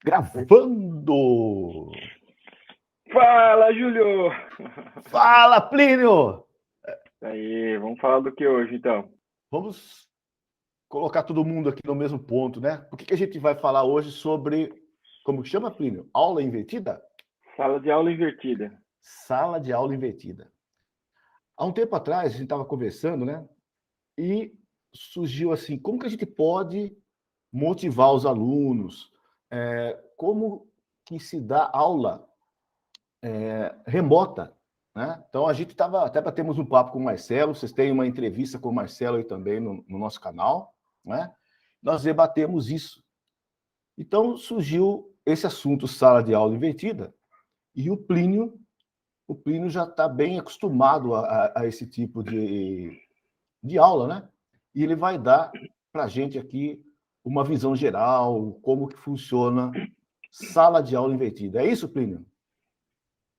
Gravando! Fala, Júlio! Fala, Plínio! Aí, vamos falar do que hoje, então? Vamos colocar todo mundo aqui no mesmo ponto, né? Por que a gente vai falar hoje sobre, como chama, Plínio? Aula invertida? Sala de aula invertida. Sala de aula invertida. Há um tempo atrás, a gente estava conversando, né? E surgiu assim, como que a gente pode motivar os alunos? Como que se dá aula remota, né? Então, a gente estava, até para termos um papo com o Marcelo, vocês têm uma entrevista com o Marcelo aí também no nosso canal, né? Nós debatemos isso. Então, surgiu esse assunto, sala de aula invertida, e o Plínio já está bem acostumado a esse tipo de aula, né? E ele vai dar para a gente aqui uma visão geral, como que funciona sala de aula invertida. É isso, Plínio?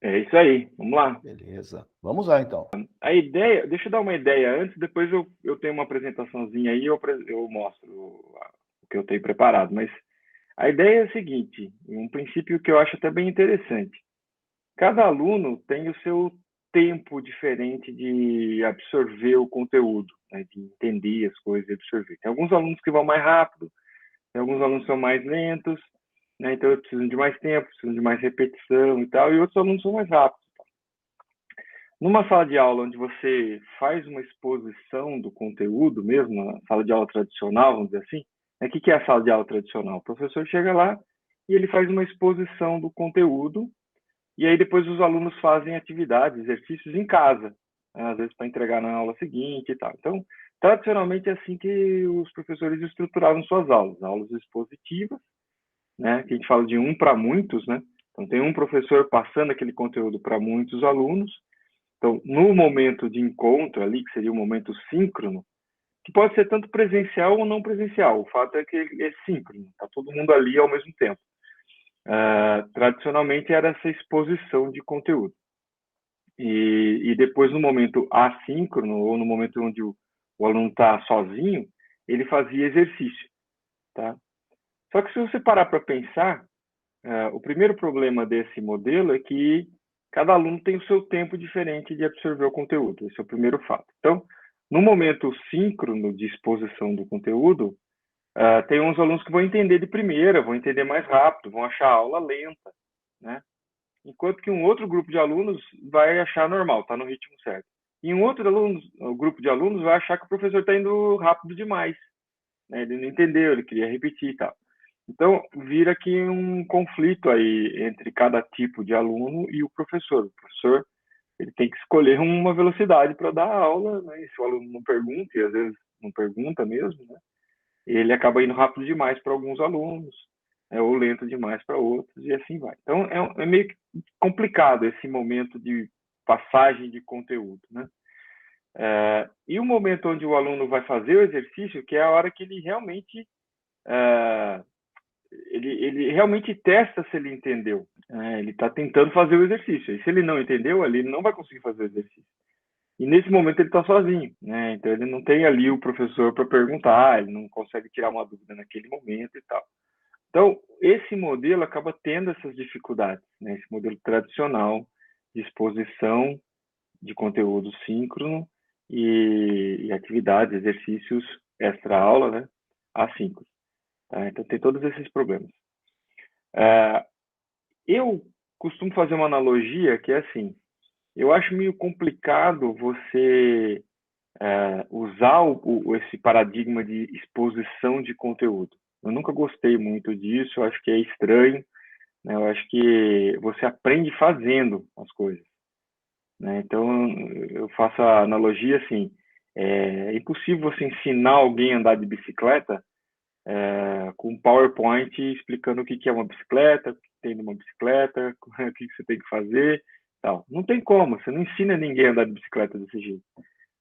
É isso aí, vamos lá. Beleza. Vamos lá, então. A ideia, deixa eu dar uma ideia antes, depois eu tenho uma apresentaçãozinha aí, eu mostro o que eu tenho preparado. Mas a ideia é a seguinte, um princípio que eu acho até bem interessante. Cada aluno tem o seu tempo diferente de absorver o conteúdo, né, de entender as coisas e absorver. Tem alguns alunos que vão mais rápido, tem alguns alunos que são mais lentos, né, então precisam de mais tempo, precisam de mais repetição e tal, e outros alunos são mais rápidos. Numa sala de aula onde você faz uma exposição do conteúdo mesmo, na sala de aula tradicional, vamos dizer assim, né, o que é a sala de aula tradicional? O professor chega lá e ele faz uma exposição do conteúdo e aí depois os alunos fazem atividades, exercícios em casa, né, às vezes para entregar na aula seguinte e tal. Então, tradicionalmente é assim que os professores estruturavam suas aulas expositivas, né, que a gente fala de um para muitos, né? Então tem um professor passando aquele conteúdo para muitos alunos. Então, no momento de encontro ali, que seria o momento síncrono, que pode ser tanto presencial ou não presencial, o fato é que é síncrono, está todo mundo ali ao mesmo tempo. Tradicionalmente era essa exposição de conteúdo. E depois, no momento assíncrono, ou no momento onde o aluno está sozinho, ele fazia exercício. Tá? Só que se você parar para pensar, o primeiro problema desse modelo é que cada aluno tem o seu tempo diferente de absorver o conteúdo. Esse é o primeiro fato. Então, no momento síncrono de exposição do conteúdo, tem uns alunos que vão entender de primeira, vão entender mais rápido, vão achar a aula lenta, né? Enquanto que um outro grupo de alunos vai achar normal, está no ritmo certo. E um outro grupo de alunos vai achar que o professor está indo rápido demais, né? Ele não entendeu, ele queria repetir e tal. Então, vira aqui um conflito aí entre cada tipo de aluno e o professor. O professor ele tem que escolher uma velocidade para dar a aula, né? E se o aluno não pergunta, e às vezes não pergunta mesmo, né? Ele acaba indo rápido demais para alguns alunos, né? Ou lento demais para outros, e assim vai. Então, é meio que complicado esse momento de passagem de conteúdo, né? E o momento onde o aluno vai fazer o exercício, que é a hora que ele realmente ele realmente testa se ele entendeu. Ele está tentando fazer o exercício. E se ele não entendeu, ele não vai conseguir fazer o exercício. E nesse momento ele está sozinho, né? Então ele não tem ali o professor para perguntar, ele não consegue tirar uma dúvida naquele momento e tal. Então esse modelo acaba tendo essas dificuldades, né? Esse modelo tradicional de exposição de conteúdo síncrono e atividades, exercícios extra aula, né? Assíncrono. Tá? Então tem todos esses problemas. Eu costumo fazer uma analogia que é assim, eu acho meio complicado você usar esse paradigma de exposição de conteúdo. Eu nunca gostei muito disso, eu acho que é estranho, né? Eu acho que você aprende fazendo as coisas, né? Então, eu faço a analogia assim, é impossível você ensinar alguém a andar de bicicleta com PowerPoint explicando o que é uma bicicleta, o que tem numa bicicleta, o que você tem que fazer, tal. Não tem como, você não ensina ninguém a andar de bicicleta desse jeito.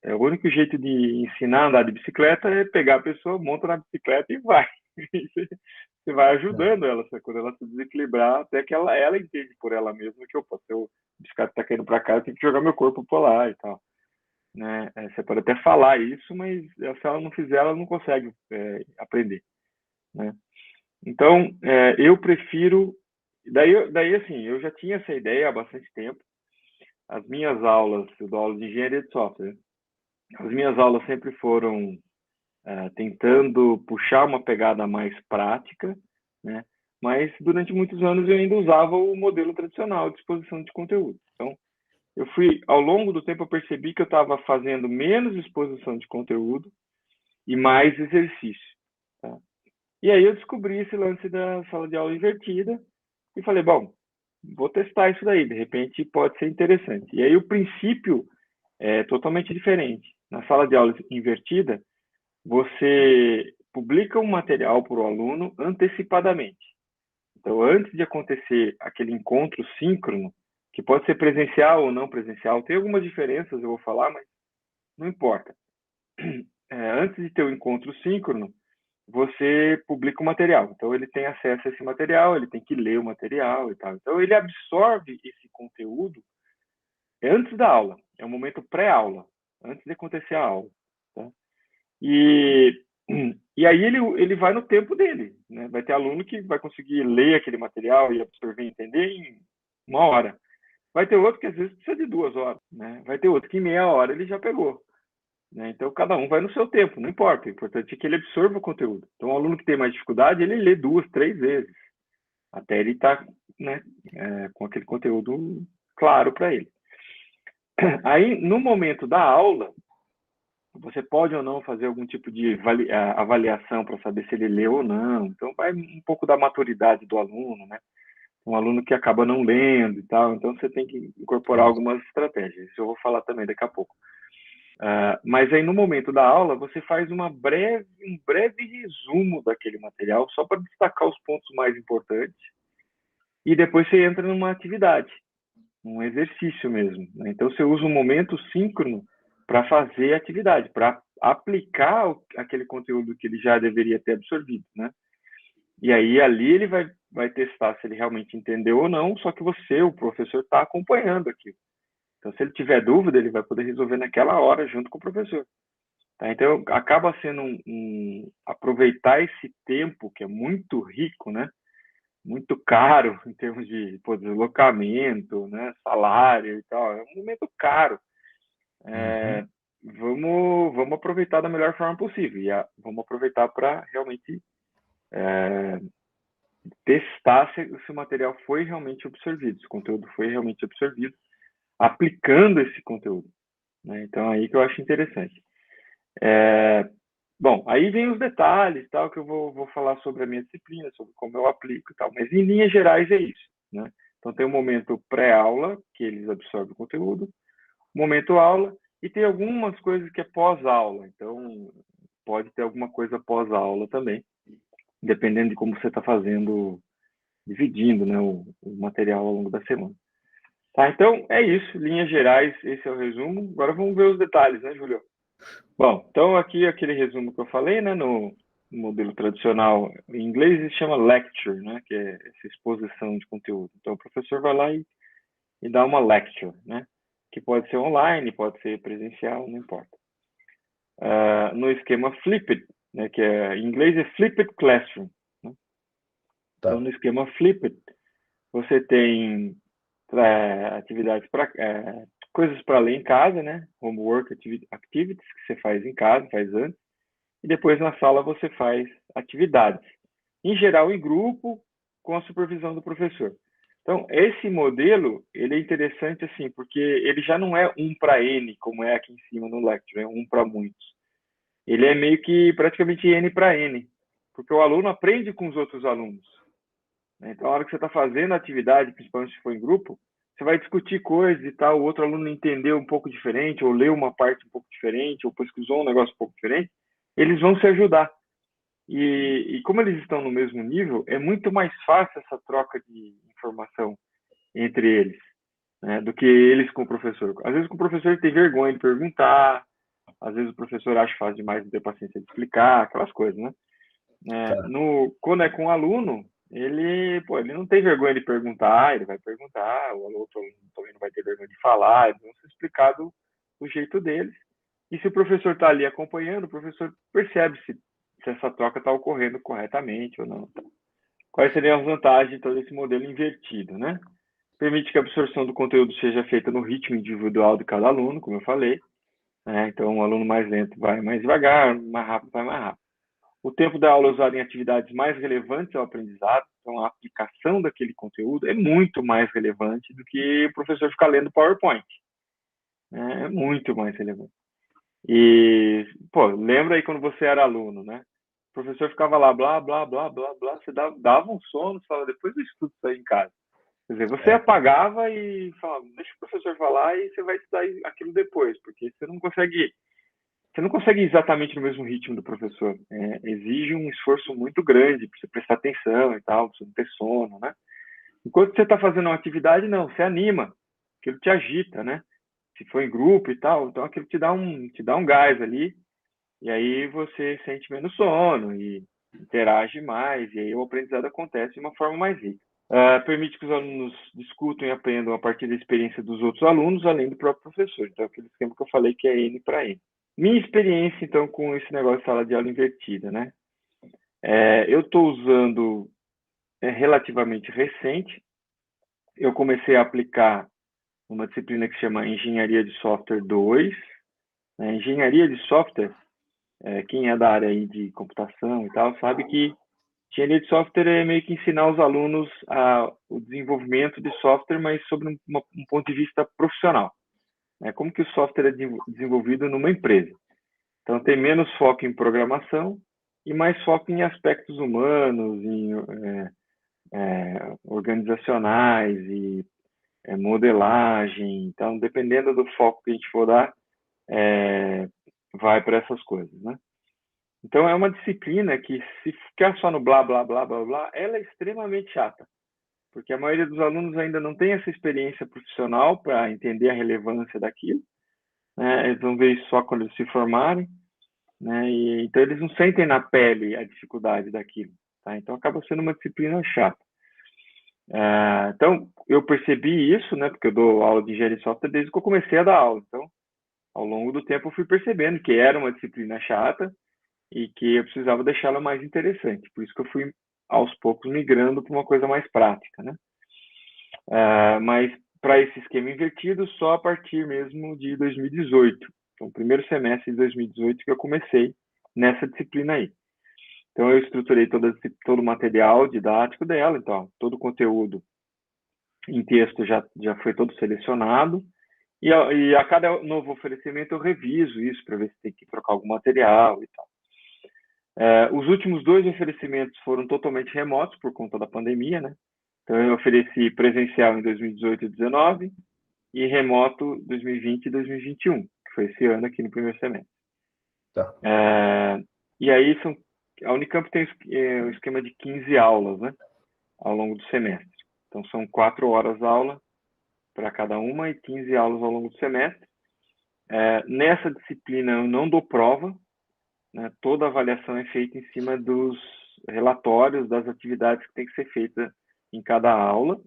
O único jeito de ensinar a andar de bicicleta é pegar a pessoa, monta na bicicleta e vai. Você vai ajudando ela, quando ela se desequilibrar, até que ela entende por ela mesma que, opa, se o bicicleta está caindo para cá, eu tenho que jogar meu corpo por lá e tal. Né? Você pode até falar isso, mas se ela não fizer, ela não consegue aprender. Né? Então, eu prefiro... Daí, assim, eu já tinha essa ideia há bastante tempo. As minhas aulas, eu dou aula de engenharia de software. As minhas aulas sempre foram tentando puxar uma pegada mais prática, né? Mas durante muitos anos eu ainda usava o modelo tradicional de exposição de conteúdo. Então, ao longo do tempo, eu percebi que eu estava fazendo menos exposição de conteúdo e mais exercício. Tá? E aí eu descobri esse lance da sala de aula invertida e falei, bom, vou testar isso daí, de repente pode ser interessante. E aí o princípio é totalmente diferente. Na sala de aula invertida, você publica um material para o aluno antecipadamente. Então, antes de acontecer aquele encontro síncrono, que pode ser presencial ou não presencial, tem algumas diferenças, eu vou falar, mas não importa. Antes de ter o encontro síncrono, você publica o material. Então, ele tem acesso a esse material, ele tem que ler o material e tal. Então, ele absorve esse conteúdo antes da aula. É um momento pré-aula, antes de acontecer a aula. Tá? E, e aí ele vai no tempo dele. Né? Vai ter aluno que vai conseguir ler aquele material e absorver e entender em 1 hora. Vai ter outro que às vezes precisa de 2 horas. Né? Vai ter outro que em meia hora ele já pegou. Né? Então, cada um vai no seu tempo, não importa. O importante é que ele absorva o conteúdo. Então, o aluno que tem mais dificuldade, ele lê 2, 3 vezes, até ele estar né, com aquele conteúdo claro para ele. Aí, no momento da aula, você pode ou não fazer algum tipo de avaliação para saber se ele leu ou não. Então, vai um pouco da maturidade do aluno, né? Um aluno que acaba não lendo e tal. Então, você tem que incorporar algumas estratégias. Isso eu vou falar também daqui a pouco. Mas aí, no momento da aula, você faz um breve resumo daquele material, só para destacar os pontos mais importantes. E depois você entra numa atividade, um exercício mesmo. Né? Então, você usa um momento síncrono para fazer a atividade, para aplicar aquele conteúdo que ele já deveria ter absorvido, né? E aí, ali, ele vai testar se ele realmente entendeu ou não, só que você, o professor, está acompanhando aquilo. Então, se ele tiver dúvida, ele vai poder resolver naquela hora, junto com o professor. Tá? Então, acaba sendo aproveitar esse tempo, que é muito rico, né? Muito caro em termos de deslocamento, né? Salário e tal. É um momento caro. Vamos aproveitar da melhor forma possível. E vamos aproveitar para realmente testar se o material foi realmente absorvido, se o conteúdo foi realmente absorvido, aplicando esse conteúdo. Né? Então, aí que eu acho interessante. Bom, aí vem os detalhes, tal, que eu vou falar sobre a minha disciplina, sobre como eu aplico e tal, mas em linhas gerais é isso, né? Então tem o momento pré-aula, que eles absorvem o conteúdo, momento aula, e tem algumas coisas que é pós-aula, então pode ter alguma coisa pós-aula também, dependendo de como você está fazendo, dividindo, né, o material ao longo da semana. Tá, então é isso, linhas gerais, esse é o resumo. Agora vamos ver os detalhes, né, Júlio? Bom, então aqui aquele resumo que eu falei, né, no modelo tradicional em inglês ele chama lecture, né, que é essa exposição de conteúdo. Então o professor vai lá e dá uma lecture, né, que pode ser online, pode ser presencial, não importa. No esquema flipped, né, que em inglês é flipped classroom. Né? Tá. Então no esquema flipped você tem atividades para coisas para ler em casa, né, homework activities que você faz em casa, faz antes. E depois na sala você faz atividades, em geral em grupo, com a supervisão do professor. Então, esse modelo, ele é interessante assim, porque ele já não é 1 para N, como é aqui em cima no Lecture, é 1 para muitos. Ele é meio que praticamente N para N, porque o aluno aprende com os outros alunos. Então, a hora que você está fazendo a atividade, principalmente se for em grupo, você vai discutir coisas e tal, o outro aluno entendeu um pouco diferente, ou leu uma parte um pouco diferente, ou pesquisou um negócio um pouco diferente, eles vão se ajudar. E como eles estão no mesmo nível, é muito mais fácil essa troca de informação entre eles, né, do que eles com o professor. Às vezes com o professor ele tem vergonha de perguntar, às vezes o professor acha fácil demais não ter paciência de explicar, aquelas coisas, né? Quando é com o aluno, ele não tem vergonha de perguntar, ele vai perguntar, o outro aluno também não vai ter vergonha de falar, eles vão ser explicados do jeito deles. E se o professor está ali acompanhando, o professor percebe se essa troca está ocorrendo corretamente ou não. Quais seriam as vantagens então, desse modelo invertido, né? Permite que a absorção do conteúdo seja feita no ritmo individual de cada aluno, como eu falei, né? Então, um aluno mais lento vai mais devagar, mais rápido vai mais rápido. O tempo da aula é usado em atividades mais relevantes ao aprendizado, então a aplicação daquele conteúdo é muito mais relevante do que o professor ficar lendo PowerPoint, né? É muito mais relevante. E, pô, lembra aí quando você era aluno, né? O professor ficava lá, blá, blá, blá, blá, blá, você dava um sono, você falava, depois eu estudo isso aí em casa. Quer dizer, você apagava e falava, deixa o professor falar e você vai estudar aquilo depois, porque você não consegue ir exatamente no mesmo ritmo do professor. Exige um esforço muito grande para você prestar atenção e tal, para você não ter sono, né? Enquanto você está fazendo uma atividade, não, você anima, aquilo te agita, né? Se for em grupo e tal, então aquilo te dá um gás ali, e aí você sente menos sono e interage mais, e aí o aprendizado acontece de uma forma mais rica. Permite que os alunos discutam e aprendam a partir da experiência dos outros alunos, além do próprio professor. Então, aquele esquema que eu falei que é N para N. Minha experiência, então, com esse negócio de sala de aula invertida, né? Eu estou usando relativamente recente. Eu comecei a aplicar uma disciplina que se chama Engenharia de Software 2. Né? Engenharia de Software, quem é da área aí de computação e tal, sabe que engenharia de software é meio que ensinar os alunos o desenvolvimento de software, mas sobre um ponto de vista profissional. Né? Como que o software é desenvolvido numa empresa. Então, tem menos foco em programação e mais foco em aspectos humanos, em organizacionais e modelagem. Então, dependendo do foco que a gente for dar, vai para essas coisas, né? Então, é uma disciplina que, se ficar só no blá, blá, blá, blá, blá, ela é extremamente chata, porque a maioria dos alunos ainda não tem essa experiência profissional para entender a relevância daquilo, né? Eles vão ver isso só quando eles se formarem, né? Então, eles não sentem na pele a dificuldade daquilo, tá? Então, acaba sendo uma disciplina chata. Então, eu percebi isso, né? Porque eu dou aula de engenharia de software desde que eu comecei a dar aula. Então, ao longo do tempo, eu fui percebendo que era uma disciplina chata e que eu precisava deixá-la mais interessante. Por isso que eu fui, aos poucos, migrando para uma coisa mais prática, né? Mas para esse esquema invertido, só a partir mesmo de 2018. Então, primeiro semestre de 2018 que eu comecei nessa disciplina aí. Então, eu estruturei todo o material didático dela. Então, todo o conteúdo em texto já foi todo selecionado. E a cada novo oferecimento eu reviso isso para ver se tem que trocar algum material e tal. Os últimos 2 oferecimentos foram totalmente remotos por conta da pandemia, né? Então, eu ofereci presencial em 2018 e 2019 e remoto 2020 e 2021, que foi esse ano aqui no primeiro semestre. Tá. E aí, a Unicamp tem um esquema de 15 aulas, né? Ao longo do semestre. Então, são 4 horas aula para cada uma e 15 aulas ao longo do semestre. Nessa disciplina, eu não dou prova, né? Toda a avaliação é feita em cima dos relatórios das atividades que tem que ser feita em cada aula.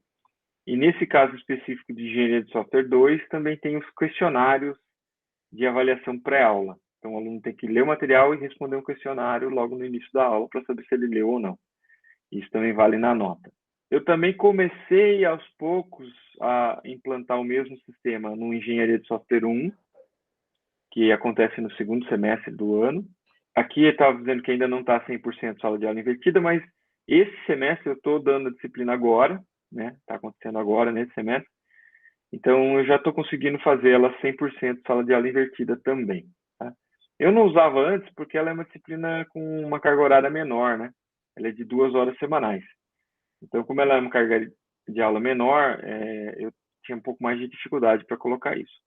E nesse caso específico de Engenharia de Software 2, também tem os questionários de avaliação pré-aula. Então, o aluno tem que ler o material e responder um questionário logo no início da aula para saber se ele leu ou não. Isso também vale na nota. Eu também comecei, aos poucos, a implantar o mesmo sistema no Engenharia de Software 1, que acontece no segundo semestre do ano. Aqui eu estava dizendo que ainda não está 100% sala de aula invertida, mas esse semestre eu estou dando a disciplina agora, né? Está acontecendo agora, nesse semestre. Então, eu já estou conseguindo fazer ela 100% sala de aula invertida também. Tá? Eu não usava antes porque ela é uma disciplina com uma carga horária menor, né? Ela é de 2 horas semanais. Então, como ela é uma carga de aula menor, eu tinha um pouco mais de dificuldade para colocar isso.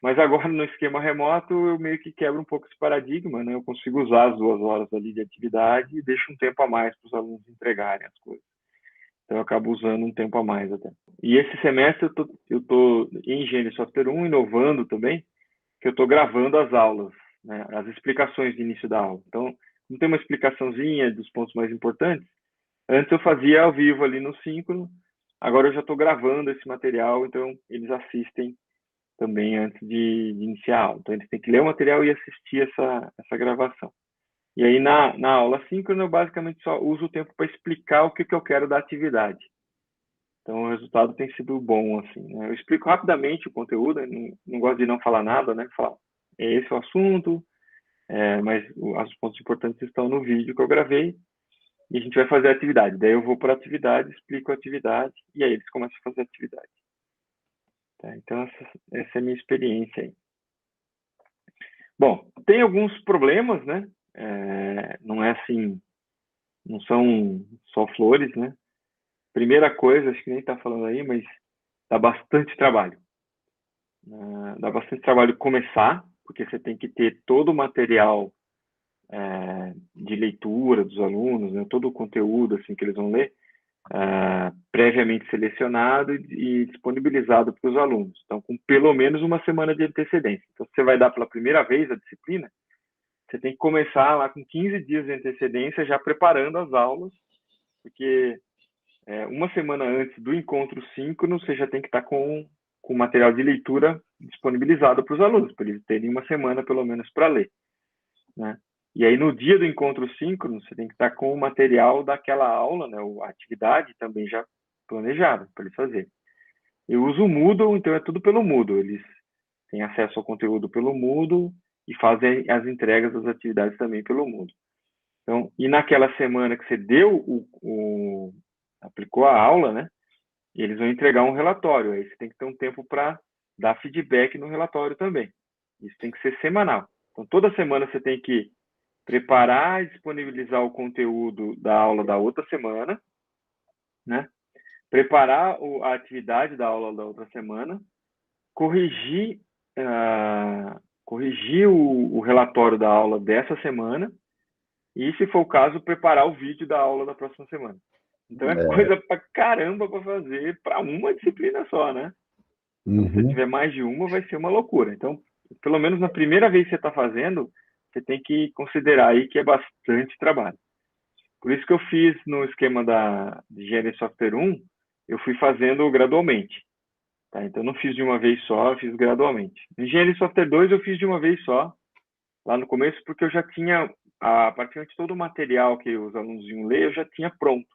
Mas agora, no esquema remoto, eu meio que quebro um pouco esse paradigma, né? Eu consigo usar as 2 horas ali de atividade e deixo um tempo a mais para os alunos entregarem as coisas. Então, eu acabo usando um tempo a mais até. E esse semestre eu tô em Engenharia de Software 1, inovando também, que eu estou gravando as aulas, né? As explicações de início da aula. Então, não tem uma explicaçãozinha dos pontos mais importantes. Antes eu fazia ao vivo ali no síncrono, agora eu já estou gravando esse material, então eles assistem também antes de iniciar a aula. Então, eles têm que ler o material e assistir essa gravação. E aí, na aula síncrona, eu basicamente só uso o tempo para explicar o que eu quero da atividade. Então, o resultado tem sido bom, assim, né? Eu explico rapidamente o conteúdo, não gosto de não falar nada, né? Falar, é esse o assunto, mas os pontos importantes estão no vídeo que eu gravei, e a gente vai fazer a atividade. Daí eu vou para a atividade, explico a atividade, e aí eles começam a fazer a atividade. Tá? Então, essa é a minha experiência aí. Bom, tem alguns problemas, né? Não é assim, não são só flores, né? Primeira coisa, acho que nem está falando aí, mas dá bastante trabalho. Dá bastante trabalho começar, porque você tem que ter todo o material de leitura dos alunos, né? Todo o conteúdo assim que eles vão ler, previamente selecionado e disponibilizado para os alunos. Então, com pelo menos uma semana de antecedência. Então, se você vai dar pela primeira vez a disciplina, você tem que começar lá com 15 dias de antecedência, já preparando as aulas, porque uma semana antes do encontro síncrono, você já tem que estar com o material de leitura disponibilizado para os alunos, para eles terem uma semana pelo menos para ler, né? E aí no dia do encontro síncrono, você tem que estar com o material daquela aula, né, a atividade também já planejada para eles fazerem. Eu uso o Moodle, então é tudo pelo Moodle. Eles têm acesso ao conteúdo pelo Moodle e fazem as entregas das atividades também pelo Moodle. Então, e naquela semana que você deu aplicou a aula, né? Eles vão entregar um relatório. Aí você tem que ter um tempo para dar feedback no relatório também. Isso tem que ser semanal. Então, toda semana você tem que preparar e disponibilizar o conteúdo da aula da outra semana, né? Preparar a atividade da aula da outra semana, corrigir, corrigir o relatório da aula dessa semana e, se for o caso, preparar o vídeo da aula da próxima semana. Então é É, coisa pra caramba para fazer para uma disciplina só, né? Então, se você uhum. tiver mais de uma, vai ser uma loucura. Então, pelo menos na primeira vez que você está fazendo, você tem que considerar aí que é bastante trabalho. Por isso que eu fiz no esquema de Engenharia de Software 1, eu fui fazendo gradualmente. Tá? Então, não fiz de uma vez só, eu fiz gradualmente. No Engenharia de Software 2, eu fiz de uma vez só, lá no começo, porque eu já tinha, praticamente todo o material que os alunos iam ler, eu já tinha pronto.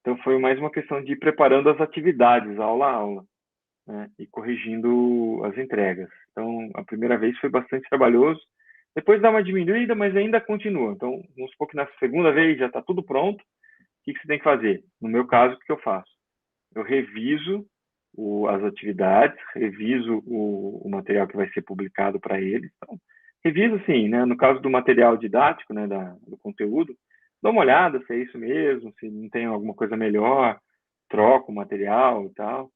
Então, foi mais uma questão de ir preparando as atividades, aula a aula, né? E corrigindo as entregas. Então, a primeira vez foi bastante trabalhoso. Depois dá uma diminuída, mas ainda continua. Então, vamos supor que na segunda vez já está tudo pronto. O que você tem que fazer? No meu caso, o que eu faço? Eu reviso as atividades, reviso o material que vai ser publicado para eles. Então, reviso sim, né? No caso do material didático, né, do conteúdo, dou uma olhada se é isso mesmo, se não tem alguma coisa melhor, troco o material e tal.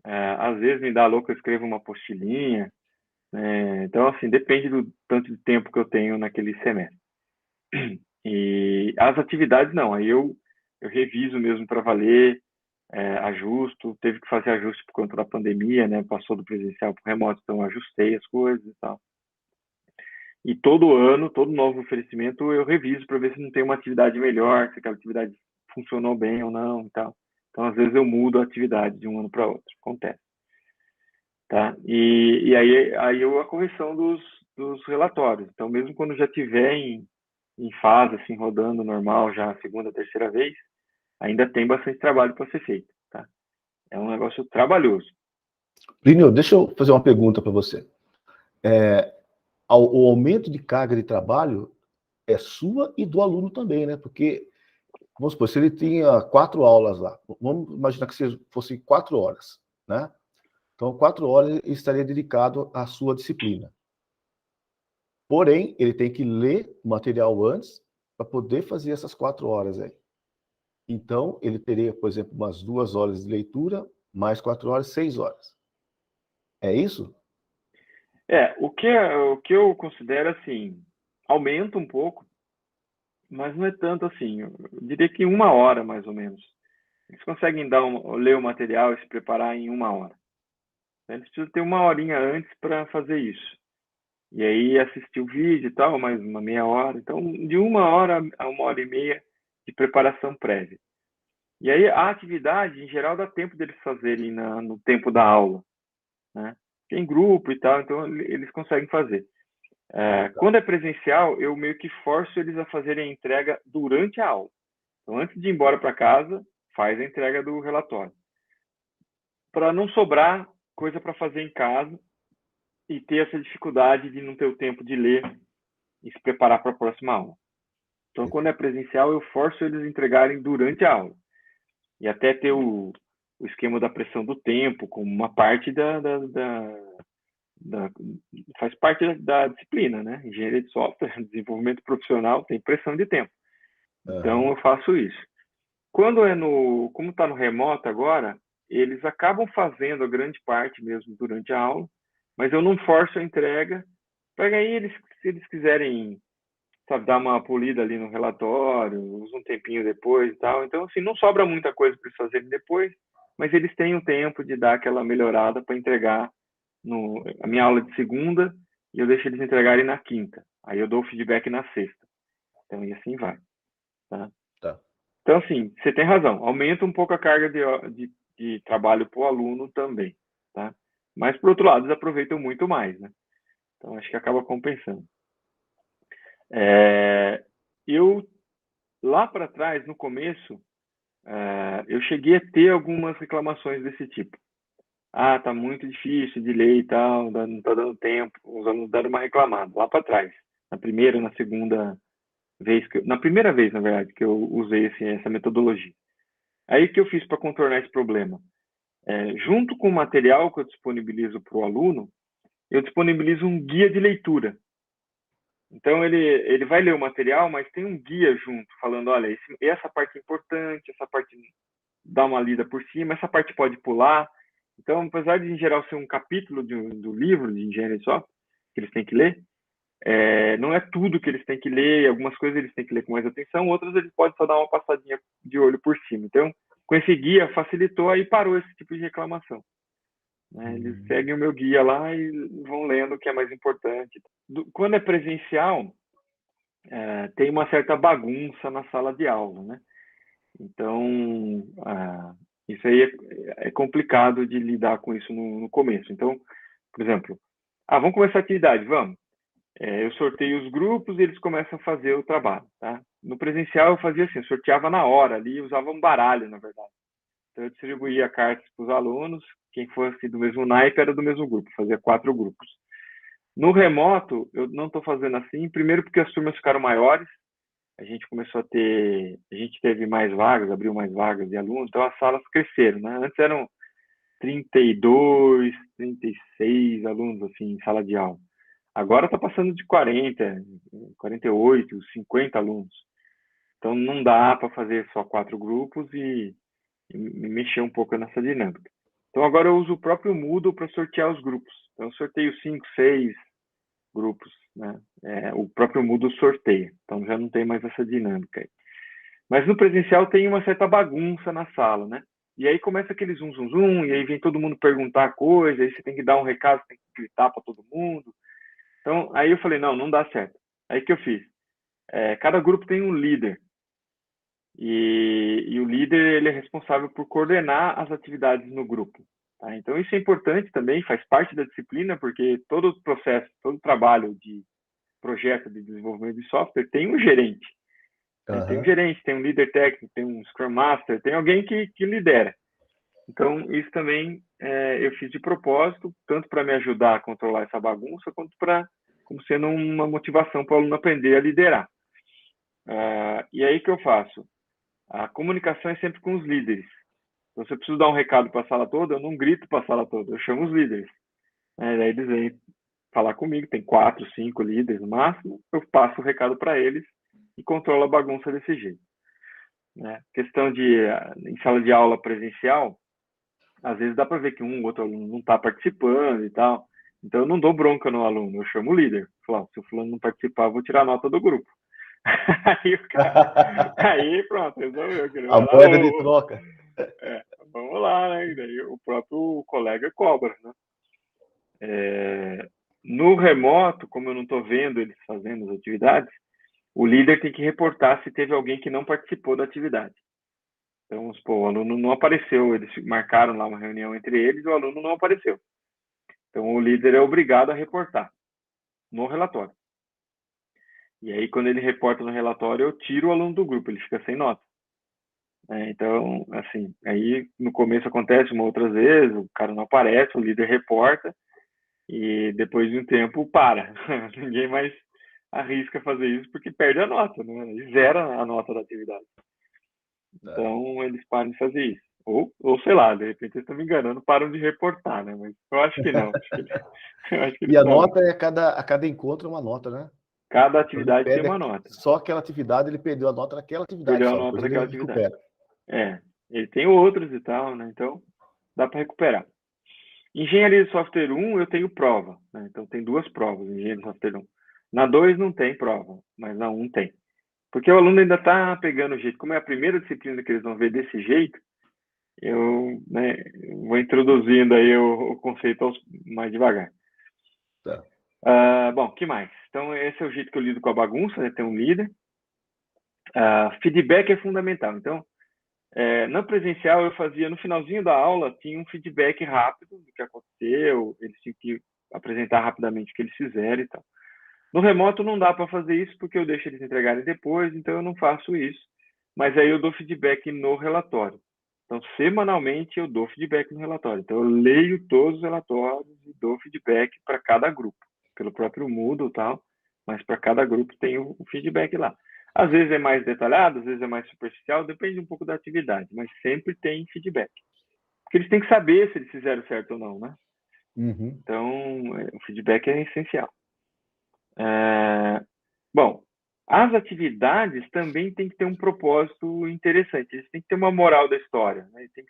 Às vezes me dá louco, eu escrevo uma apostilinha. Então, assim, depende do tanto de tempo que eu tenho naquele semestre. E as atividades, não. Aí eu reviso mesmo para valer, ajusto. Teve que fazer ajuste por conta da pandemia, né? Passou do presencial para o remoto, então ajustei as coisas e tal. E todo ano, todo novo oferecimento, eu reviso para ver se não tem uma atividade melhor, se aquela atividade funcionou bem ou não e tal. Então, às vezes eu mudo a atividade de um ano para outro. Acontece. Tá? E aí a correção dos relatórios. Então, mesmo quando já tiver em fase, assim, rodando normal, já a segunda, terceira vez, ainda tem bastante trabalho para ser feito. Tá? É um negócio trabalhoso. Plínio, deixa eu fazer uma pergunta para você. O aumento de carga de trabalho é sua e do aluno também, né? Porque, vamos supor, se ele tinha 4 aulas lá, vamos imaginar que fossem 4 horas, né? Então, 4 horas ele estaria dedicado à sua disciplina. Porém, ele tem que ler o material antes para poder fazer essas 4 horas aí. Então, ele teria, por exemplo, umas 2 horas de leitura, mais 4 horas, 6 horas. É isso? O que eu considero, assim, aumenta um pouco, mas não é tanto assim. Eu diria que 1 hora, mais ou menos. Eles conseguem ler o material e se preparar em 1 hora. Eles precisam ter 1 horinha antes para fazer isso. E aí assistir o vídeo e tal, mais uma meia hora. Então, de 1 hora a 1 hora e meia de preparação prévia. E aí a atividade, em geral, dá tempo deles fazerem no tempo da aula, né? Tem grupo e tal, então eles conseguem fazer. Quando é presencial, eu meio que forço eles a fazerem a entrega durante a aula. Então, antes de ir embora para casa, faz a entrega do relatório. Para não sobrar coisa para fazer em casa e ter essa dificuldade de não ter o tempo de ler e se preparar para a próxima aula. Então, quando é presencial, eu forço eles a entregarem durante a aula. E até ter o esquema da pressão do tempo, como uma parte faz parte da disciplina, né? Engenharia de software, desenvolvimento profissional, tem pressão de tempo. Então, eu faço isso. Quando como está no remoto agora, eles acabam fazendo a grande parte mesmo durante a aula, mas eu não forço a entrega. Pega aí, se eles quiserem, sabe, dar uma polida ali no relatório, usa um tempinho depois e tal. Então, assim, não sobra muita coisa para eles fazerem depois, mas eles têm o tempo de dar aquela melhorada para entregar a minha aula de segunda e eu deixo eles entregarem na quinta. Aí eu dou o feedback na sexta. Então, e assim vai. Tá? Tá. Então, assim, você tem razão. Aumenta um pouco a carga de trabalho para o aluno também. Tá? Mas, por outro lado, eles aproveitam muito mais. Né? Então, acho que acaba compensando. Eu, lá para trás, no começo, eu cheguei a ter algumas reclamações desse tipo. Tá muito difícil de ler e tal, não tá dando tempo. Os alunos deram uma reclamada lá para trás. Na primeira, na segunda vez, na primeira vez, na verdade, que eu usei essa metodologia. Aí, o que eu fiz para contornar esse problema? Junto com o material que eu disponibilizo para o aluno, eu disponibilizo um guia de leitura. Então, ele vai ler o material, mas tem um guia junto, falando, olha, essa parte é importante, essa parte dá uma lida por cima, essa parte pode pular. Então, apesar de, em geral, ser um capítulo do livro de engenharia de software, que eles têm que ler, não é tudo que eles têm que ler, algumas coisas eles têm que ler com mais atenção, outras eles podem só dar uma passadinha de olho por cima. Então, com esse guia, facilitou, aí parou esse tipo de reclamação. Eles seguem o meu guia lá e vão lendo o que é mais importante. Quando é presencial, tem uma certa bagunça na sala de aula, né? Então, isso aí é complicado de lidar com isso no começo. Então, por exemplo, vamos começar a atividade, vamos. Eu sorteio os grupos e eles começam a fazer o trabalho, tá? No presencial eu fazia assim, eu sorteava na hora ali, usava um baralho, na verdade. Então eu distribuía cartas para os alunos, quem fosse do mesmo naipe era do mesmo grupo, fazia 4 grupos. No remoto, eu não estou fazendo assim, primeiro porque as turmas ficaram maiores, a gente teve mais vagas, abriu mais vagas de alunos, então as salas cresceram, né? Antes eram 32, 36 alunos, assim, em sala de aula. Agora está passando de 40, 48, 50 alunos. Então não dá para fazer só 4 grupos e mexer um pouco nessa dinâmica. Então agora eu uso o próprio Moodle para sortear os grupos. Então eu sorteio 5, 6 grupos, né? O próprio Moodle sorteia. Então já não tem mais essa dinâmica aí. Mas no presencial tem uma certa bagunça na sala, né? E aí começa aquele zum, zum, zum, e aí vem todo mundo perguntar coisa, aí você tem que dar um recado, tem que gritar para todo mundo. Então, aí eu falei, não dá certo. Aí que eu fiz? Cada grupo tem um líder. E o líder, ele é responsável por coordenar as atividades no grupo. Tá? Então, isso é importante também, faz parte da disciplina, porque todo o processo, todo o trabalho de projeto de desenvolvimento de software tem um gerente. Tem um gerente, tem um líder técnico, tem um Scrum Master, tem alguém que lidera. Então, isso também eu fiz de propósito, tanto para me ajudar a controlar essa bagunça, quanto como sendo uma motivação para o aluno aprender a liderar. E aí que eu faço? A comunicação é sempre com os líderes. Então, se eu preciso dar um recado para a sala toda, eu não grito para a sala toda, eu chamo os líderes. Daí eles vêm falar comigo, tem 4, 5 líderes no máximo, eu passo o recado para eles e controlo a bagunça desse jeito. Questão em sala de aula presencial, às vezes dá para ver que um ou outro aluno não está participando e tal. Então eu não dou bronca no aluno, eu chamo o líder. Falo, se o fulano não participar, eu vou tirar a nota do grupo. Aí pronto, resolveu. A moeda de troca. Vamos lá, né? E daí o próprio colega cobra, né? No remoto, como eu não estou vendo eles fazendo as atividades, o líder tem que reportar se teve alguém que não participou da atividade. Então, o aluno não apareceu, eles marcaram lá uma reunião entre eles e o aluno não apareceu. Então, o líder é obrigado a reportar no relatório. E aí, quando ele reporta no relatório, eu tiro o aluno do grupo, ele fica sem nota. Então, assim, aí no começo acontece uma outras vezes, o cara não aparece, o líder reporta, e depois de um tempo para. Ninguém mais arrisca fazer isso porque perde a nota, né? E zera a nota da atividade. Então, eles param de fazer isso. Ou sei lá, de repente eles estão me enganando, param de reportar, né? Mas eu acho que não. Eu acho que E eles a param. nota é a cada encontro é uma nota, né? Cada Então ele atividade tem pega uma nota. só aquela atividade, ele perdeu a nota naquela atividade Perdeu a só, nota depois daquela ele atividade. recupera. Ele tem outros e tal, né? Então, dá para recuperar. Engenharia de software 1, eu tenho prova, né? Então, tem 2 provas, engenharia de software 1. Na 2 não tem prova, mas na 1 tem. Porque o aluno ainda está pegando o jeito. Como é a primeira disciplina que eles vão ver desse jeito, eu, né, vou introduzindo aí o conceito mais devagar. Tá. Bom, que mais? Então, esse é o jeito que eu lido com a bagunça, né? Tem um líder. Feedback é fundamental. Então, na presencial, eu fazia, no finalzinho da aula, tinha um feedback rápido do que aconteceu, eles tinham que apresentar rapidamente o que eles fizeram e tal. No remoto não dá para fazer isso, porque eu deixo eles entregarem depois, então eu não faço isso. Mas aí eu dou feedback no relatório. Então, semanalmente, eu dou feedback no relatório. Então, eu leio todos os relatórios e dou feedback para cada grupo, pelo próprio Moodle e tal, mas para cada grupo tem o feedback lá. Às vezes é mais detalhado, às vezes é mais superficial, depende um pouco da atividade, mas sempre tem feedback. Porque eles têm que saber se eles fizeram certo ou não, né? Uhum. Então, o feedback é essencial. Bom, as atividades também têm que ter um propósito interessante, eles têm que ter uma moral da história, né? Tem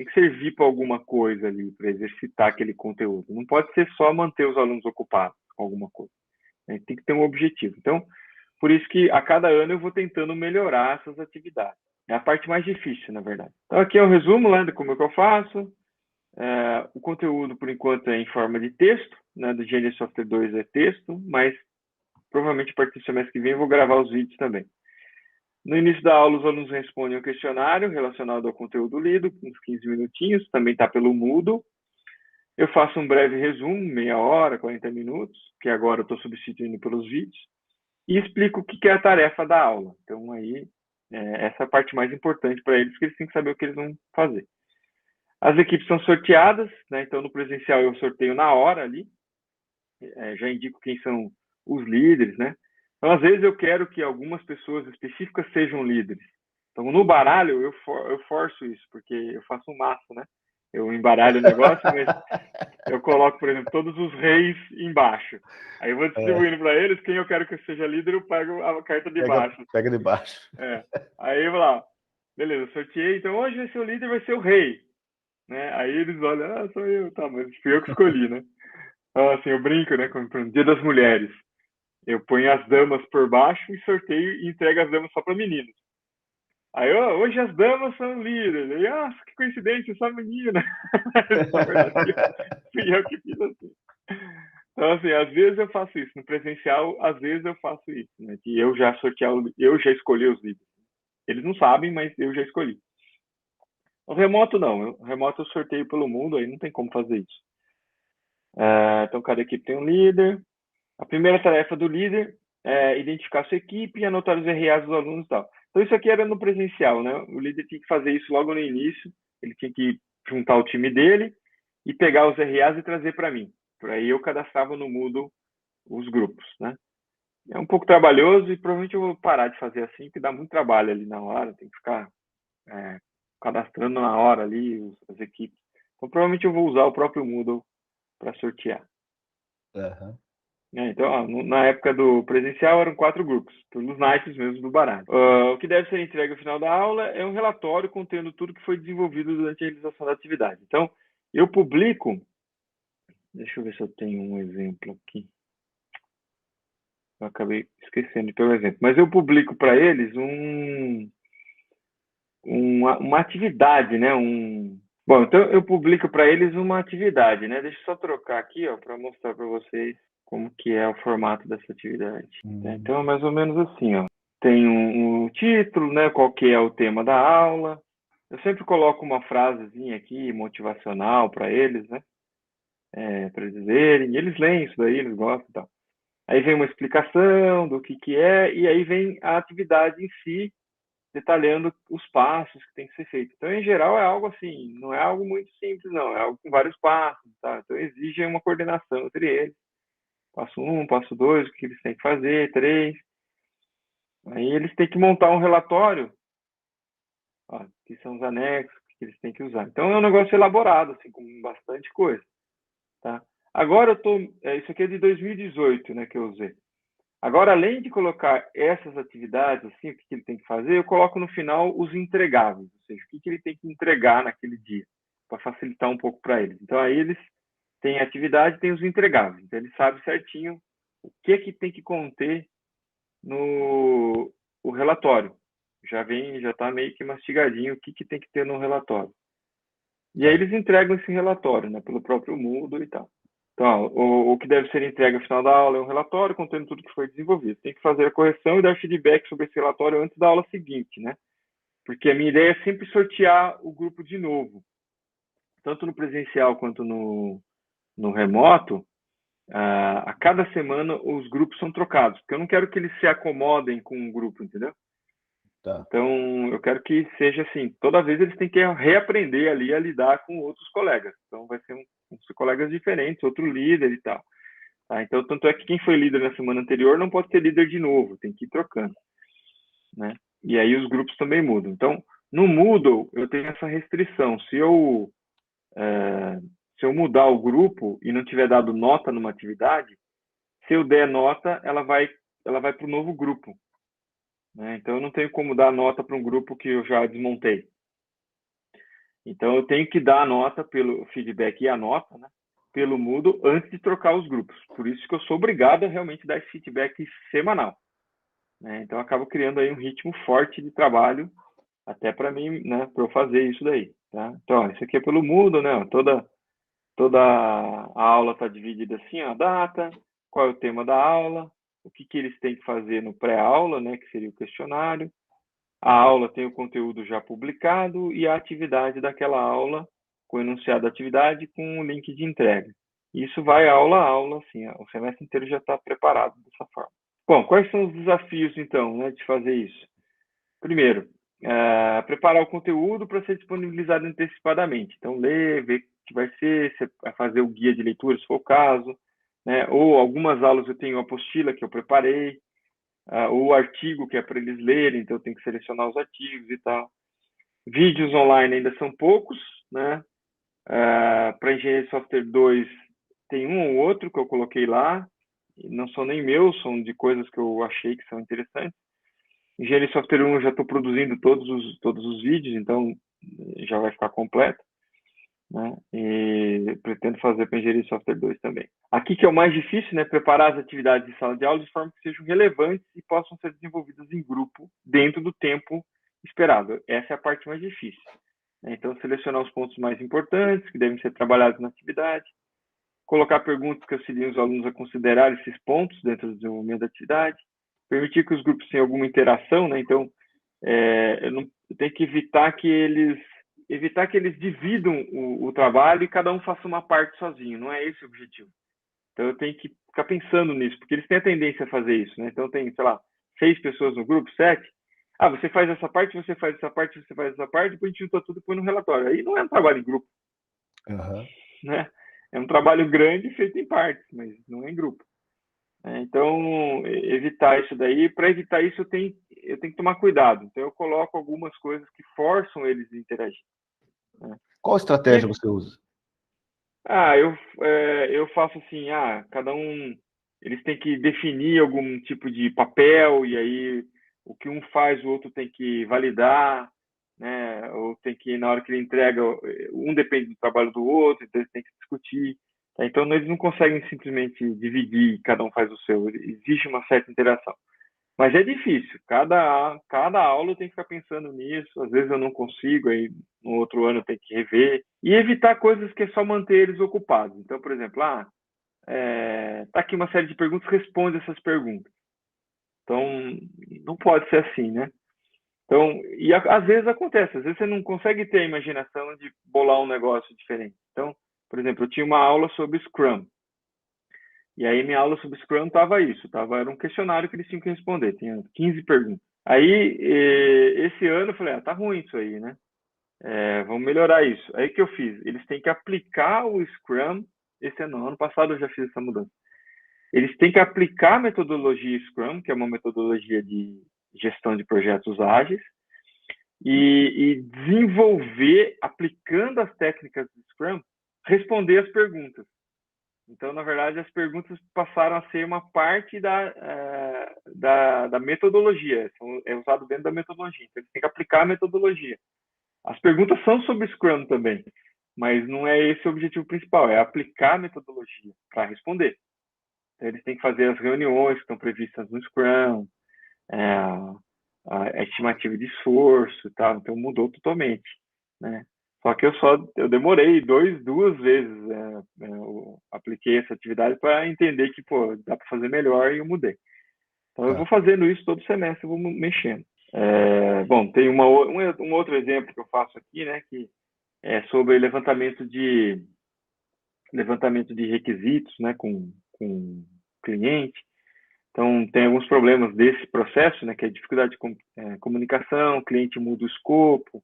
que servir para alguma coisa ali, para exercitar aquele conteúdo. Não pode ser só manter os alunos ocupados com alguma coisa, né? Tem que ter um objetivo. Então, por isso que a cada ano eu vou tentando melhorar essas atividades. É a parte mais difícil, na verdade. Então, aqui é o resumo, né, de como é que eu faço. O conteúdo, por enquanto, é em forma de texto, né, do GNS Software 2 é texto, mas provavelmente a partir do semestre que vem eu vou gravar os vídeos também. No início da aula, os alunos respondem um questionário relacionado ao conteúdo lido, uns 15 minutinhos, também está pelo Moodle. Eu faço um breve resumo, meia hora, 40 minutos, que agora eu estou substituindo pelos vídeos, e explico o que é a tarefa da aula. Então, aí, essa é a parte mais importante para eles, porque eles têm que saber o que eles vão fazer. As equipes são sorteadas, né? Então, no presencial eu sorteio na hora ali, já indico quem são os líderes, né? Então, às vezes eu quero que algumas pessoas específicas sejam líderes. Então, no baralho, eu forço isso, porque eu faço um maço, né? Eu embaralho o negócio, mas eu coloco, por exemplo, todos os reis embaixo. Aí eu vou distribuindo para eles, quem eu quero que seja líder, eu pego a carta de baixo. Pega de baixo. Aí eu vou lá, beleza, sorteei, então hoje vai ser o líder, vai ser o rei. Né? Aí eles olham, sou eu, tá, mas fui eu que escolhi, né? Então, assim, eu brinco, né, com o Dia das Mulheres. Eu ponho as damas por baixo e sorteio e entrego as damas só para meninos. Aí, hoje as damas são líderes. Aí, que coincidência, só menina. Na verdade, fui eu que fiz assim. Então, assim, às vezes eu faço isso. No presencial, às vezes eu faço isso. Né? Que eu já escolhi os líderes. Eles não sabem, mas eu já escolhi. O remoto, não. O remoto eu sorteio pelo mundo, aí não tem como fazer isso. Então, cada equipe tem um líder. A primeira tarefa do líder é identificar sua equipe e anotar os RAs dos alunos e tal. Então, isso aqui era no presencial, né? O líder tinha que fazer isso logo no início. Ele tinha que juntar o time dele e pegar os RAs e trazer para mim. Por aí eu cadastrava no Moodle os grupos, né? É um pouco trabalhoso e provavelmente eu vou parar de fazer assim, porque dá muito trabalho ali na hora, tem que ficar cadastrando na hora ali as equipes. Então, provavelmente eu vou usar o próprio Moodle para sortear. Uhum. Então, na época do presencial, eram 4 grupos, pelos naipes mesmo do baralho. O que deve ser entregue ao final da aula é um relatório contendo tudo que foi desenvolvido durante a realização da atividade. Então, eu publico... Deixa eu ver se eu tenho um exemplo aqui. Eu acabei esquecendo de ter um exemplo. Mas eu publico para eles uma atividade, né? Bom, então eu publico para eles uma atividade, né? Deixa eu só trocar aqui, ó, para mostrar para vocês como que é o formato dessa atividade. Então é mais ou menos assim, ó. Tem um título, né? Qual que é o tema da aula. Eu sempre coloco uma frasezinha aqui motivacional para eles, né? Para eles lerem. Eles leem isso daí, eles gostam e tal. Aí vem uma explicação do que é, e aí vem a atividade em si, detalhando os passos que tem que ser feito. Então, em geral, é algo assim, não é algo muito simples, não, é algo com vários passos, tá? Então, exige uma coordenação entre eles. Passo um, passo dois, o que eles têm que fazer, três. Aí eles têm que montar um relatório, ó, que são os anexos que eles têm que usar. Então, é um negócio elaborado, assim, com bastante coisa, tá? Agora eu tô, isso aqui é de 2018, né, que eu usei. Agora, além de colocar essas atividades, assim, o que ele tem que fazer, eu coloco no final os entregáveis, ou seja, o que ele tem que entregar naquele dia, para facilitar um pouco para eles. Então, aí eles têm a atividade, tem os entregáveis. Então, ele sabe certinho o que tem que conter no o relatório. Já está meio que mastigadinho o que tem que ter no relatório. E aí Tá. eles entregam esse relatório, né, pelo próprio Moodle e tal. Então, o que deve ser entregue ao final da aula é um relatório contendo tudo que foi desenvolvido. Tem que fazer a correção e dar feedback sobre esse relatório antes da aula seguinte, né? Porque a minha ideia é sempre sortear o grupo de novo. Tanto no presencial quanto no remoto, a cada semana os grupos são trocados. Porque eu não quero que eles se acomodem com um grupo, entendeu? Tá. Então, eu quero que seja assim, toda vez eles têm que reaprender ali a lidar com outros colegas. Então, vai ser uns colegas diferentes, outro líder e tal. Tá? Então, tanto é que quem foi líder na semana anterior não pode ser líder de novo, tem que ir trocando, né? E aí os grupos também mudam. Então, no Moodle, eu tenho essa restrição. Se eu mudar o grupo e não tiver dado nota numa atividade, se eu der nota, ela vai para o novo grupo, né? Então, eu não tenho como dar nota para um grupo que eu já desmontei. Então, eu tenho que dar a nota pelo feedback e a nota, né, pelo Moodle antes de trocar os grupos. Por isso que eu sou obrigado a realmente dar esse feedback semanal, né? Então, eu acabo criando aí um ritmo forte de trabalho até para mim, né, para eu fazer isso daí, tá? Então, ó, isso aqui é pelo Moodle, né? Toda a aula está dividida assim, ó, a data, qual é o tema da aula, o que eles têm que fazer no pré-aula, né, que seria o questionário. A aula tem o conteúdo já publicado e a atividade daquela aula, com o enunciado da atividade, com o link de entrega. Isso vai aula a aula, assim, o semestre inteiro já está preparado dessa forma. Bom, quais são os desafios, então, né, de fazer isso? Primeiro, preparar o conteúdo para ser disponibilizado antecipadamente. Então, ler, ver o que vai ser, fazer o guia de leitura, se for o caso, né? Ou algumas aulas eu tenho a apostila que eu preparei, o artigo que é para eles lerem, então eu tenho que selecionar os artigos e tal. Vídeos online ainda são poucos, né? Para Engenharia de Software 2 tem um ou outro que eu coloquei lá, não são nem meus, são de coisas que eu achei que são interessantes. Engenharia de Software 1 eu já estou produzindo todos os vídeos, então já vai ficar completo, né? E pretendo fazer para Engenharia de Software 2 também. Aqui que é o mais difícil, né? Preparar as atividades de sala de aula de forma que sejam relevantes e possam ser desenvolvidas em grupo dentro do tempo esperado. Essa é a parte mais difícil, né? Então, selecionar os pontos mais importantes que devem ser trabalhados na atividade, colocar perguntas que auxiliem os alunos a considerar esses pontos dentro do desenvolvimento da atividade, permitir que os grupos tenham alguma interação, né? Então, eu tenho que evitar que eles dividam o trabalho e cada um faça uma parte sozinho. Não é esse o objetivo. Então, eu tenho que ficar pensando nisso, porque eles têm a tendência a fazer isso, né? Então, tem, sei lá, 6 pessoas no grupo, 7. Você faz essa parte, você faz essa parte, você faz essa parte, depois a gente junta tudo e põe no relatório. Aí não é um trabalho em grupo, Uhum. né? É um trabalho grande feito em partes, mas não é em grupo. Então, evitar isso daí. Para evitar isso, eu tenho que tomar cuidado. Então, eu coloco algumas coisas que forçam eles a interagir, né? Qual estratégia você usa? Eu faço assim, cada um, eles têm que definir algum tipo de papel, e aí o que um faz, o outro tem que validar, né? Ou tem que, na hora que ele entrega, um depende do trabalho do outro, então eles têm que discutir. Tá? Então, eles não conseguem simplesmente dividir, cada um faz o seu. Existe uma certa interação. Mas é difícil. Cada aula eu tenho que ficar pensando nisso. Às vezes eu não consigo, aí no outro ano eu tenho que rever. E evitar coisas que é só manter eles ocupados. Então, por exemplo, tá aqui uma série de perguntas, responde essas perguntas. Então, não pode ser assim, né? Então, e às vezes acontece, às vezes você não consegue ter a imaginação de bolar um negócio diferente. Então, por exemplo, eu tinha uma aula sobre Scrum. E aí minha aula sobre Scrum tava isso, era um questionário que eles tinham que responder, tinha 15 perguntas. Aí, esse ano eu falei, tá ruim isso aí, né? Vamos melhorar isso. Aí que eu fiz? Eles têm que aplicar o Scrum, esse ano passado eu já fiz essa mudança. Eles têm que aplicar a metodologia Scrum, que é uma metodologia de gestão de projetos ágeis, e desenvolver, aplicando as técnicas do Scrum, responder as perguntas. Então, na verdade, as perguntas passaram a ser uma parte da metodologia, é usado dentro da metodologia. Então, eles têm que aplicar a metodologia. As perguntas são sobre Scrum também, mas não é esse o objetivo principal, é aplicar a metodologia para responder. Então, eles têm que fazer as reuniões que estão previstas no Scrum, a estimativa de esforço e tal, então mudou totalmente, né? Só que eu demorei duas vezes, eu apliquei essa atividade para entender que, pô, dá para fazer melhor e eu mudei. Então eu vou fazendo isso todo semestre, eu vou mexendo. Bom, tem um outro exemplo que eu faço aqui, né, que é sobre levantamento de requisitos, né, com cliente. Então, tem alguns problemas desse processo, né, que é dificuldade de comunicação, o cliente muda o escopo,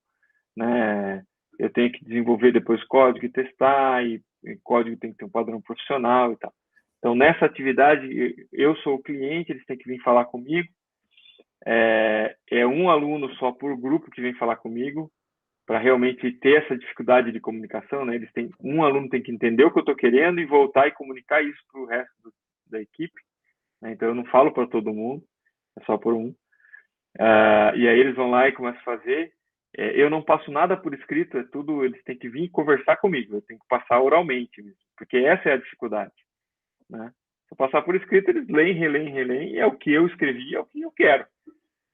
né, eu tenho que desenvolver depois código e testar, e código tem que ter um padrão profissional e tal. Então, nessa atividade, eu sou o cliente, eles têm que vir falar comigo, é um aluno só por grupo que vem falar comigo, para realmente ter essa dificuldade de comunicação, né, um aluno tem que entender o que eu estou querendo e voltar e comunicar isso para o resto da equipe. Então, eu não falo para todo mundo, é só por um. E aí eles vão lá e começam a fazer. Eu não passo nada por escrito, é tudo, eles têm que vir conversar comigo, eu tenho que passar oralmente, porque essa é a dificuldade, né? Se eu passar por escrito, eles leem, releem, e é o que eu escrevi, é o que eu quero.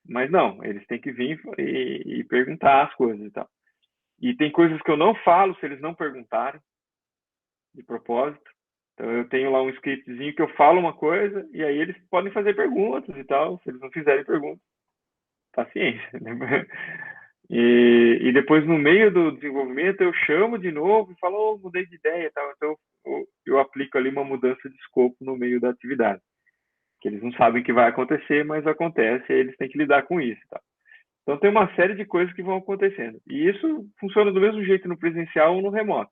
Mas não, eles têm que vir e perguntar as coisas e tal. E tem coisas que eu não falo se eles não perguntarem, de propósito. Então, eu tenho lá um scriptzinho que eu falo uma coisa e aí eles podem fazer perguntas e tal. Se eles não fizerem perguntas, paciência. E depois, no meio do desenvolvimento, eu chamo de novo e falo, mudei de ideia e tal. Então, eu aplico ali uma mudança de escopo no meio da atividade. Que eles não sabem que vai acontecer, mas acontece e eles têm que lidar com isso. Tá? Então, tem uma série de coisas que vão acontecendo. E isso funciona do mesmo jeito no presencial ou no remoto.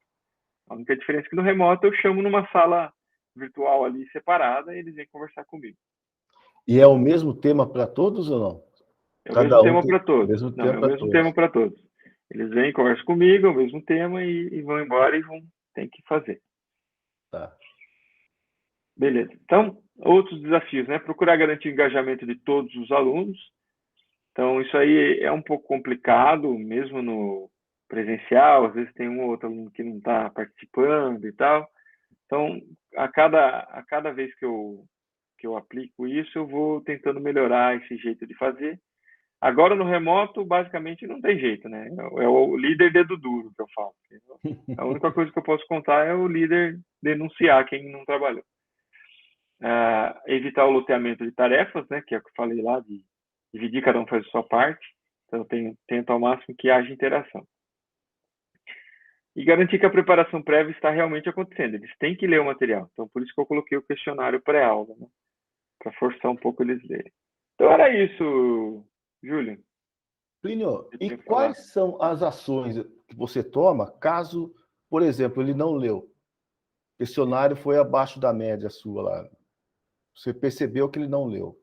A única diferença é que no remoto eu chamo numa sala virtual ali separada e eles vêm conversar comigo. E é o mesmo tema para todos ou não? É o Cada mesmo um tema tem para o todos. mesmo Não, tema é o para mesmo tema todos. para todos. Eles vêm, conversam comigo, é o mesmo tema e vão embora e tem que fazer. Tá. Beleza. Então, outros desafios, né? Procurar garantir o engajamento de todos os alunos. Então, isso aí é um pouco complicado, mesmo no presencial. Às vezes tem um ou outro aluno que não está participando e tal. Então, a cada vez que eu aplico isso, eu vou tentando melhorar esse jeito de fazer. Agora, no remoto, basicamente, não tem jeito, né? É o líder dedo duro que eu falo. A única coisa que eu posso contar é o líder denunciar quem não trabalhou. Evitar o loteamento de tarefas, né? Que é o que eu falei lá, de dividir, cada um faz a sua parte. Então, eu tento ao máximo que haja interação. E garantir que a preparação prévia está realmente acontecendo. Eles têm que ler o material. Então, por isso que eu coloquei o questionário pré-aula, né? Para forçar um pouco eles lerem. Então, era isso, Júlio. Plínio, e quais são as ações que você toma caso, por exemplo, ele não leu? O questionário foi abaixo da média sua lá. Você percebeu que ele não leu.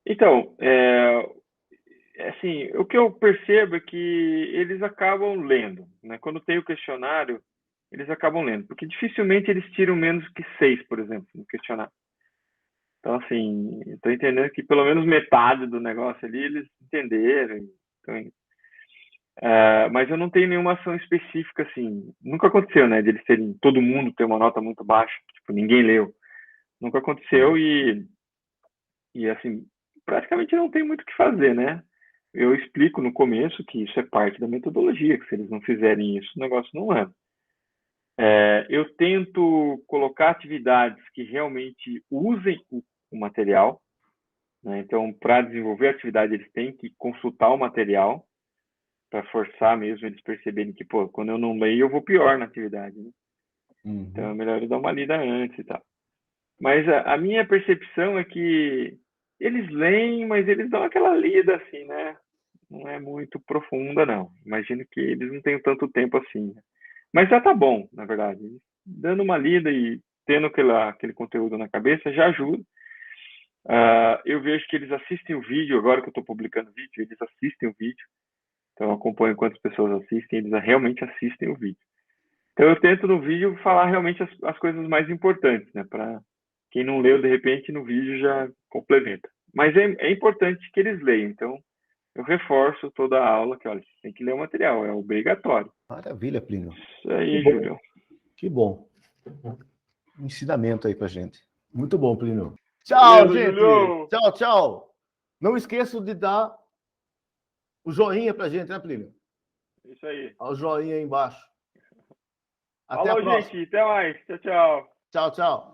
Então, assim, o que eu percebo é que eles acabam lendo, né? Quando tem o questionário, eles acabam lendo, porque dificilmente eles tiram menos que 6, por exemplo, no questionário. Então, assim, estou entendendo que pelo menos metade do negócio ali eles entenderam. Então, mas eu não tenho nenhuma ação específica, assim. Nunca aconteceu, né? De eles terem, todo mundo ter uma nota muito baixa, tipo, ninguém leu. Nunca aconteceu e assim, praticamente não tem muito o que fazer, né? Eu explico no começo que isso é parte da metodologia, que se eles não fizerem isso, o negócio não anda. Eu tento colocar atividades que realmente usem o material, né? Então, para desenvolver a atividade, eles têm que consultar o material, para forçar mesmo eles perceberem que, pô, quando eu não leio, eu vou pior na atividade, né? Então, é melhor eu dar uma lida antes e tal. Mas a minha percepção é que eles leem, mas eles dão aquela lida assim, né? Não é muito profunda, não. Imagino que eles não tenham tanto tempo assim, né? Mas já tá bom, na verdade. Dando uma lida e tendo aquele conteúdo na cabeça já ajuda. Eu vejo que eles assistem o vídeo, agora que eu estou publicando vídeo, eles assistem o vídeo. Então eu acompanho quantas pessoas assistem, eles realmente assistem o vídeo. Então eu tento no vídeo falar realmente as coisas mais importantes, né? Para quem não leu, de repente, no vídeo já complementa. Mas é importante que eles leiam. Então eu reforço toda a aula que, olha, você tem que ler o material, é obrigatório. Maravilha, Plínio. Isso Que aí, bom, Júlio. que bom. Um ensinamento aí pra gente. Muito bom, Plínio. Tchau, Beleza, gente. Julio. Tchau, tchau. Não esqueçam de dar o joinha pra gente, né, Plínio? Isso aí. Olha o joinha aí embaixo. Até a Falou, próxima. gente. Até mais. Tchau, tchau. Tchau, tchau.